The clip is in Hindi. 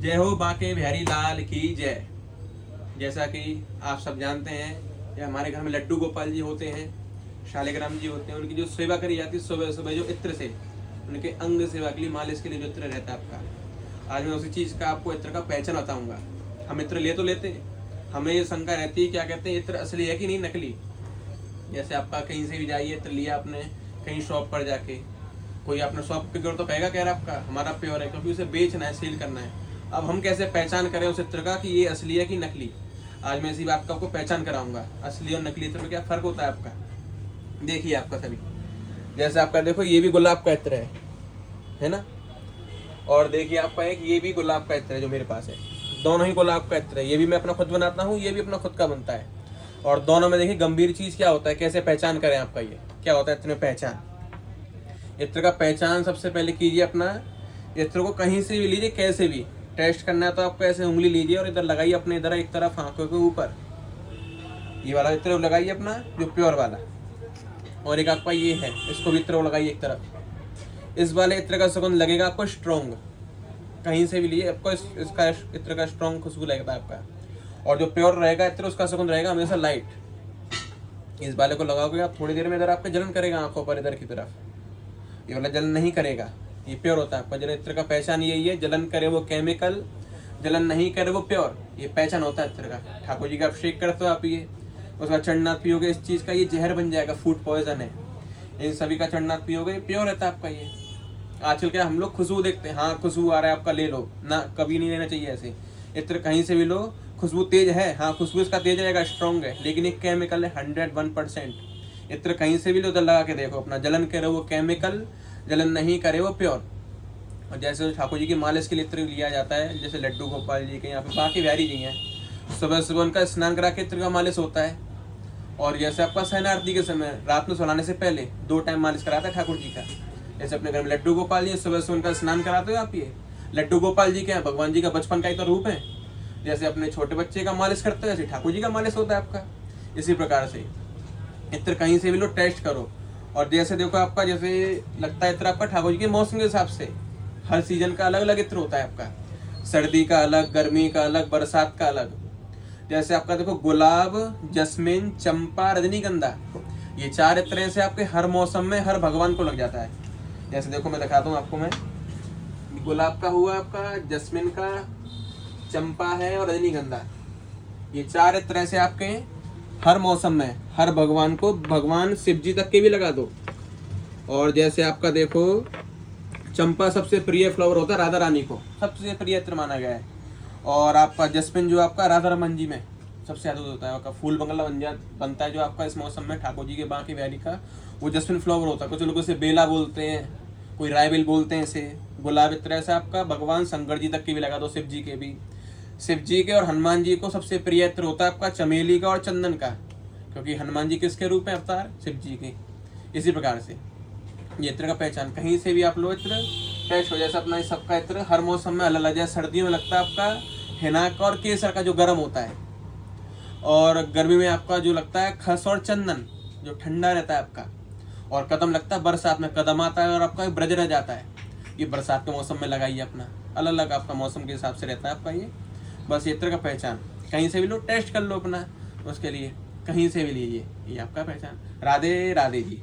जय हो बांके बिहारी लाल की जय। जैसा कि आप सब जानते हैं, ये हमारे घर में लड्डू गोपाल जी होते हैं, शालिग्राम जी होते हैं। उनकी जो सेवा करी जाती है सुबह सुबह, जो इत्र से उनके अंग सेवा के लिए, मालिश के लिए जो इत्र रहता है आपका, आज मैं उसी चीज़ का आपको इत्र का पहचान बताऊंगा। हम इत्र ले तो लेते हैं, हमें ये शंका रहती है क्या कहते हैं इत्र असली है कि नहीं नकली। जैसे आपका कहीं से भी जाइए, इत्र लिया आपने कहीं शॉप पर जाके, कोई अपना शॉप पे तो कहेगा कह रहा आपका हमारा प्योर है, क्योंकि उसे बेचना है, सेल करना है। अब हम कैसे पहचान करें उस इत्र का कि ये असली है कि नकली। आज मैं इसी बात का आपको पहचान कराऊंगा, असली और नकली इत्र में क्या फर्क होता है आपका। देखिए आपका सभी, जैसे आपका देखो ये भी गुलाब का इत्र है ना, और देखिए आपका एक ये भी गुलाब का इत्र है जो मेरे पास है। दोनों ही गुलाब का इत्र है, ये भी मैं अपना खुद बनाता हूँ, ये भी अपना खुद का बनता है। और दोनों में देखिए गंभीर चीज क्या होता है, कैसे पहचान करें आपका ये क्या होता है इत्र में पहचान। इत्र का पहचान सबसे पहले कीजिए अपना, इत्र को कहीं से भी लीजिए, कैसे भी टेस्ट करना है तो आपको ऐसे उंगली लीजिए और इधर लगाइए अपने, इधर एक तरफ आंखों के ऊपर, ये वाला इत्र लगाइए अपना जो प्योर वाला, और एक आपका ये है, इसको भी इत्र लगाइए एक तरफ। इस वाले इत्र का सुगंध लगेगा आपको स्ट्रॉन्ग, कहीं से भी लिए आपको इसका इत्र का स्ट्रॉन्ग खुशबू लगेगा आपका। और जो प्योर रहेगा इत्र उसका सुगंध रहेगा हमेशा लाइट। इस वाले को लगाओगे आप, थोड़ी देर में इधर आपका जलन करेगा आंखों पर इधर की तरफ, ये वाला जलन नहीं करेगा, ये प्योर होता है आपका। जल इत्र का पहचान यही है, जलन करे वो केमिकल, जलन नहीं करे वो प्योर, ये पहचान होता है इत्र का। ठाकुर जी का अभिषेक करते हो आप, ये उसका चढ़नाथ पियोगे, इस चीज़ का ये जहर बन जाएगा, फूड पॉइजन है। इन सभी का चढ़नाथ पियोगे, प्योर रहता है आपका ये। आजकल क्या हम लोग खुशबू देखते हैं, हाँ खुशबू आ रहा है आपका ले लो ना, कभी नहीं लेना चाहिए ऐसे। इत्र कहीं से भी लो, खुशबू तेज है, हाँ खुशबू इसका तेज रहेगा, स्ट्रॉन्ग है, लेकिन एक केमिकल है 101%। इत्र कहीं से भी लो, उधर लगा के देखो अपना, जलन करे वो केमिकल, जलन नहीं करे वो प्योर। और जैसे ठाकुर जी की मालिश के लिए इत्र लिया जाता है, जैसे लड्डू गोपाल जी के यहाँ पे बांके बिहारी जी हैं, सुबह सुबह उनका स्नान करा के इत्र का मालिश होता है। और जैसे आपका शयन आरती के समय रात में सोलाने से पहले 2 टाइम मालिश कराता है ठाकुर जी का। जैसे अपने घर में लड्डू गोपाल जी सुबह से उनका स्नान कराते हो आप, ये लड्डू गोपाल जी के हैं, भगवान जी का बचपन का ही तो रूप है। जैसे अपने छोटे बच्चे का मालिश करते हो, ऐसे ठाकुर जी का मालिश होता है आपका। इसी प्रकार से इत्र कहीं से भी लो, टेस्ट करो। और जैसे देखो आपका, जैसे लगता है इत्र आपका ठाकुर जी के मौसम के हिसाब से, हर सीजन का अलग अलग इत्र होता है आपका, सर्दी का अलग, गर्मी का अलग, बरसात का अलग। जैसे आपका देखो गुलाब, जस्मिन, चंपा, रजनीगंधा, ये 4 इत्र से आपके हर मौसम में हर भगवान को लग जाता है। जैसे देखो मैं दिखाता हूँ आपको, मैं गुलाब का हुआ आपका, जस्मिन का, चंपा है और रजनीगंधा, ये 4 इत्र से आपके हर मौसम में हर भगवान को, भगवान शिव जी तक के भी लगा दो। और जैसे आपका देखो चंपा सबसे प्रिय फ्लावर होता है राधा रानी को, सबसे प्रिय इत्र माना गया है। और आपका जस्मिन जो आपका राधा रमन जी में सबसे ज्यादा होता है, आपका फूल बंगला बनता है जो आपका इस मौसम में ठाकुर जी के बांके बिहारी का, वो जस्मिन फ्लावर होता है। कुछ लोग इसे बेला बोलते हैं, कोई रायबेल बोलते हैं इसे। गुलाब इत्र से आपका भगवान शंकर जी तक के भी लगा दो, शिव जी के भी, शिव जी के और हनुमान जी को सबसे प्रिय इत्र होता है आपका चमेली का और चंदन का, क्योंकि हनुमान जी किसके रूप में अवतार, शिव जी के। इसी प्रकार से ये इत्र का पहचान, कहीं से भी आप लो इत्र टेस्ट हो। जैसे अपना सबका इत्र हर मौसम में अलग अलग, जैसे सर्दियों में लगता है आपका हिनाक और केसर का जो गर्म होता है, और गर्मी में आपका जो लगता है खस और चंदन जो ठंडा रहता है आपका, और कदम लगता है बरसात में, कदम आता है और आपका ब्रज रह जाता है। ये बरसात के मौसम में लगाइए अपना, अलग अलग आपका मौसम के हिसाब से रहता है आपका ये। बस ये इत्र का पहचान, कहीं से भी लो, टेस्ट कर लो अपना, उसके लिए कहीं से भी लीजिए, ये आपका पहचान। राधे राधे जी।